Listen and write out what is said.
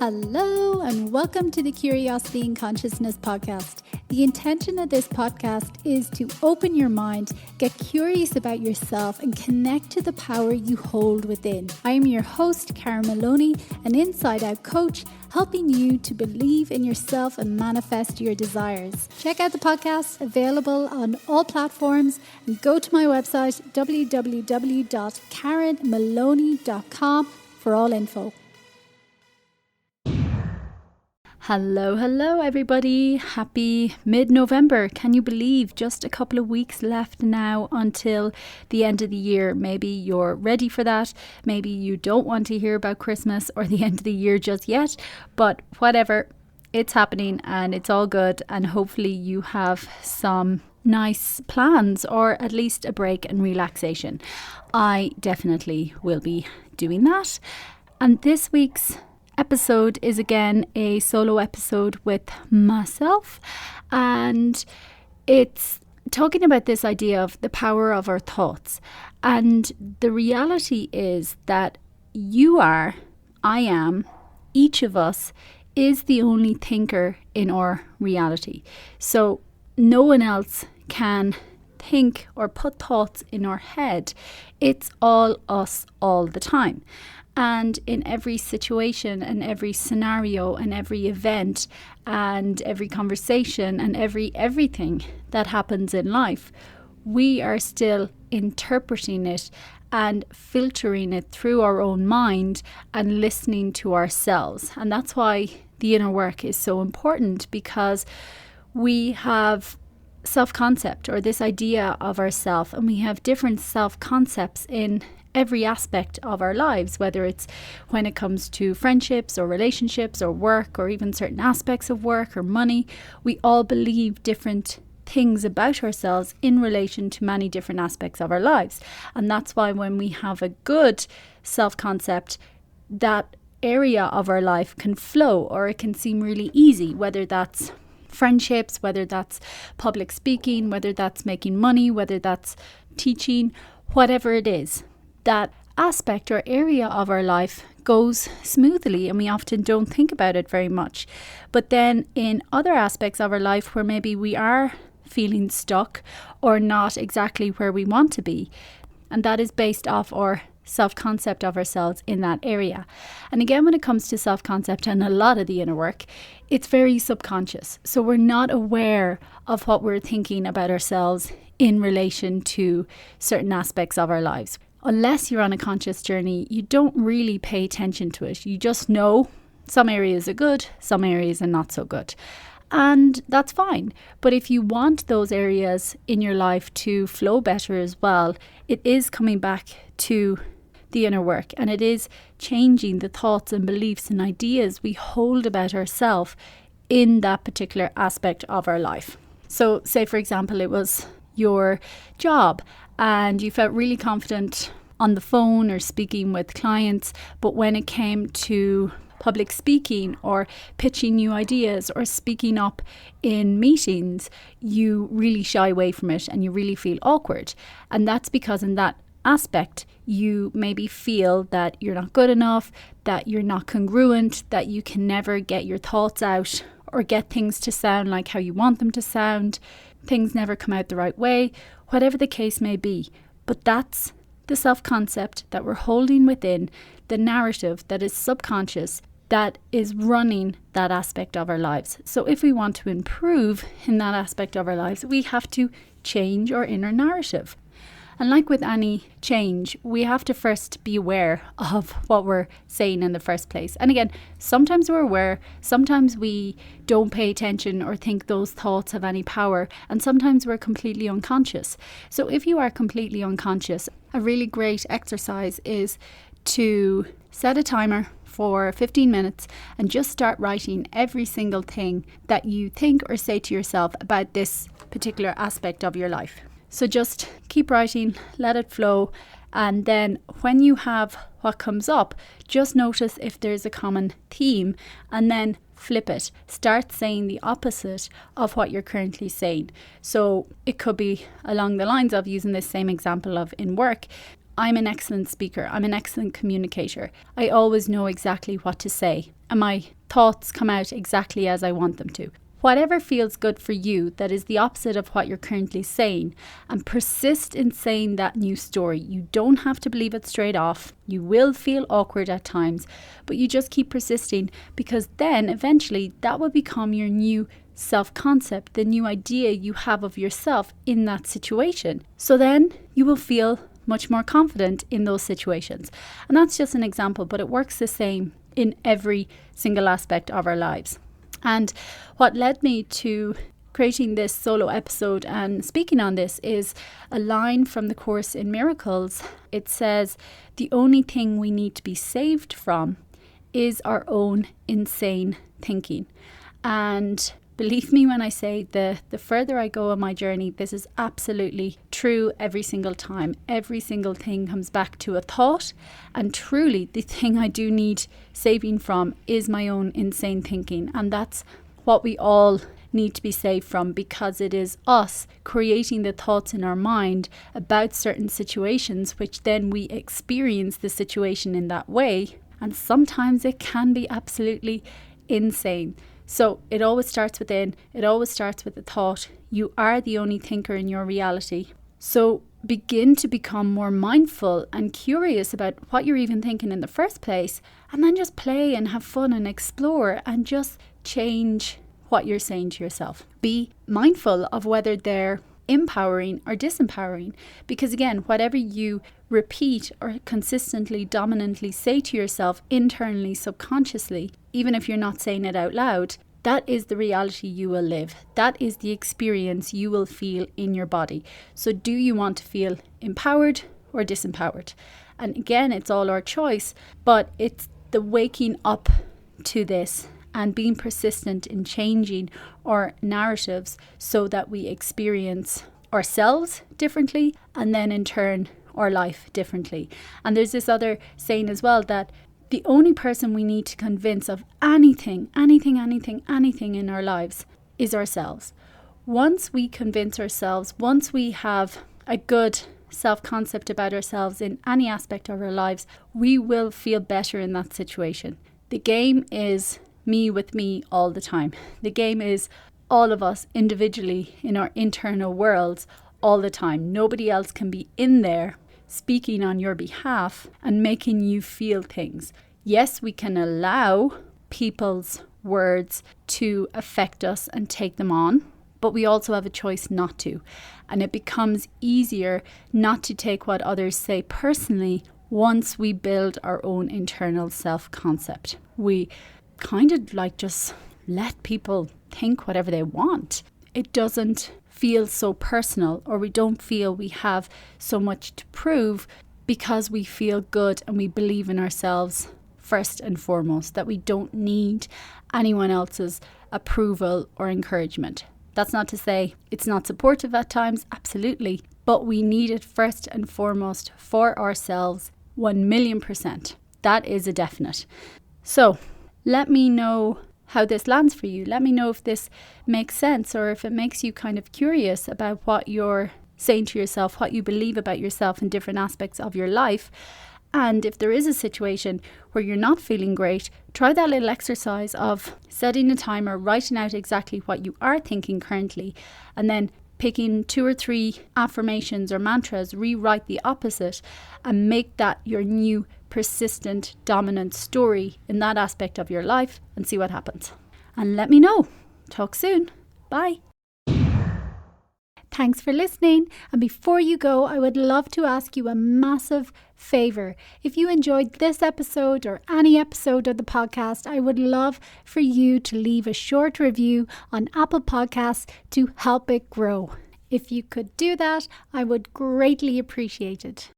Hello and welcome to the Curiosity and Consciousness podcast. The intention of this podcast is to open your mind, get curious about yourself and connect to the power you hold within. I am your host, Karen Maloney, an inside-out coach, helping you to believe in yourself and manifest your desires. Check out the podcast, available on all platforms, and go to my website, www.karenmaloney.com for all info. Hello everybody. Happy mid-November. Can you believe just a couple of weeks left now until the end of the year? Maybe you're ready for that. Maybe you don't want to hear about Christmas or the end of the year just yet. But whatever, it's happening and it's all good. And hopefully you have some nice plans or at least a break and relaxation. I definitely will be doing that. And this week's episode is again a solo episode with myself, and it's talking about this idea of the power of our thoughts. And the reality is that I am, each of us is the only thinker in our reality. So no one else can think or put thoughts in our head. It's all us all the time. And in every situation and every scenario and every event and every conversation and everything that happens in life, we are still interpreting it and filtering it through our own mind and listening to ourselves. And that's why the inner work is so important, because we have self-concept, or this idea of ourself, and we have different self-concepts in every aspect of our lives, whether it's when it comes to friendships or relationships or work or even certain aspects of work or money. We all believe different things about ourselves in relation to many different aspects of our lives. And that's why when we have a good self-concept, that area of our life can flow, or it can seem really easy, whether that's friendships, whether that's public speaking, whether that's making money, whether that's teaching, whatever it is. That aspect or area of our life goes smoothly, and we often don't think about it very much. But then in other aspects of our life where maybe we are feeling stuck or not exactly where we want to be, and that is based off our self-concept of ourselves in that area. And again, when it comes to self-concept and a lot of the inner work, it's very subconscious. So we're not aware of what we're thinking about ourselves in relation to certain aspects of our lives. Unless you're on a conscious journey, you don't really pay attention to it. You just know some areas are good, some areas are not so good. And that's fine. But if you want those areas in your life to flow better as well, it is coming back to the inner work, and it is changing the thoughts and beliefs and ideas we hold about ourselves in that particular aspect of our life. So say, for example, it was your job and you felt really confident on the phone or speaking with clients, but when it came to public speaking or pitching new ideas or speaking up in meetings, you really shy away from it and you really feel awkward. And that's because in that aspect, you maybe feel that you're not good enough, that you're not congruent, that you can never get your thoughts out or get things to sound like how you want them to sound. Things never come out the right way, whatever the case may be. But that's the self-concept that we're holding within, the narrative that is subconscious, that is running that aspect of our lives. So if we want to improve in that aspect of our lives, we have to change our inner narrative. And like with any change, we have to first be aware of what we're saying in the first place. And again, sometimes we're aware, sometimes we don't pay attention or think those thoughts have any power, and sometimes we're completely unconscious. So if you are completely unconscious, a really great exercise is to set a timer for 15 minutes and just start writing every single thing that you think or say to yourself about this particular aspect of your life. So just keep writing, let it flow, and then when you have what comes up, just notice if there's a common theme and then flip it. Start saying the opposite of what you're currently saying. So it could be along the lines of, using this same example of in work, I'm an excellent speaker. I'm an excellent communicator. I always know exactly what to say, and my thoughts come out exactly as I want them to. Whatever feels good for you that is the opposite of what you're currently saying, and persist in saying that new story. You don't have to believe it straight off. You will feel awkward at times, but you just keep persisting, because then eventually that will become your new self-concept, the new idea you have of yourself in that situation. So then you will feel much more confident in those situations. And that's just an example, but it works the same in every single aspect of our lives. And what led me to creating this solo episode and speaking on this is a line from the Course in Miracles. It says, the only thing we need to be saved from is our own insane thinking. And believe me when I say the further I go on my journey, this is absolutely true every single time. Every single thing comes back to a thought. And truly, the thing I do need saving from is my own insane thinking. And that's what we all need to be saved from, because it is us creating the thoughts in our mind about certain situations, which then we experience the situation in that way. And sometimes it can be absolutely insane. So it always starts within. It always starts with a thought. You are the only thinker in your reality. So begin to become more mindful and curious about what you're even thinking in the first place, and then just play and have fun and explore and just change what you're saying to yourself. Be mindful of whether they're empowering or disempowering, because again, whatever you repeat or consistently, dominantly say to yourself internally, subconsciously, even if you're not saying it out loud, that is the reality you will live. That is the experience you will feel in your body. So do you want to feel empowered or disempowered? And again, it's all our choice, but it's the waking up to this and being persistent in changing our narratives so that we experience ourselves differently, and then in turn our life differently. And there's this other saying as well, that the only person we need to convince of anything in our lives is ourselves. Once we convince ourselves, once we have a good self-concept about ourselves in any aspect of our lives, we will feel better in that situation. The game is me with me all the time. The game is all of us individually in our internal worlds all the time. Nobody else can be in there speaking on your behalf and making you feel things. Yes, we can allow people's words to affect us and take them on, but we also have a choice not to. And it becomes easier not to take what others say personally once we build our own internal self-concept. We kind of like just let people think whatever they want. It doesn't feel so personal, or we don't feel we have so much to prove, because we feel good and we believe in ourselves first and foremost, that we don't need anyone else's approval or encouragement. That's not to say it's not supportive at times, absolutely, but we need it first and foremost for ourselves, 1,000,000%. That is a definite. So let me know how this lands for you. Let me know if this makes sense, or if it makes you kind of curious about what you're saying to yourself, what you believe about yourself in different aspects of your life. And if there is a situation where you're not feeling great, try that little exercise of setting a timer, writing out exactly what you are thinking currently, and then picking 2 or 3 affirmations or mantras, rewrite the opposite, and make that your new persistent, dominant story in that aspect of your life, and see what happens. And let me know. Talk soon. Bye. Thanks for listening. And before you go, I would love to ask you a massive favor. If you enjoyed this episode or any episode of the podcast, I would love for you to leave a short review on Apple Podcasts to help it grow. If you could do that, I would greatly appreciate it.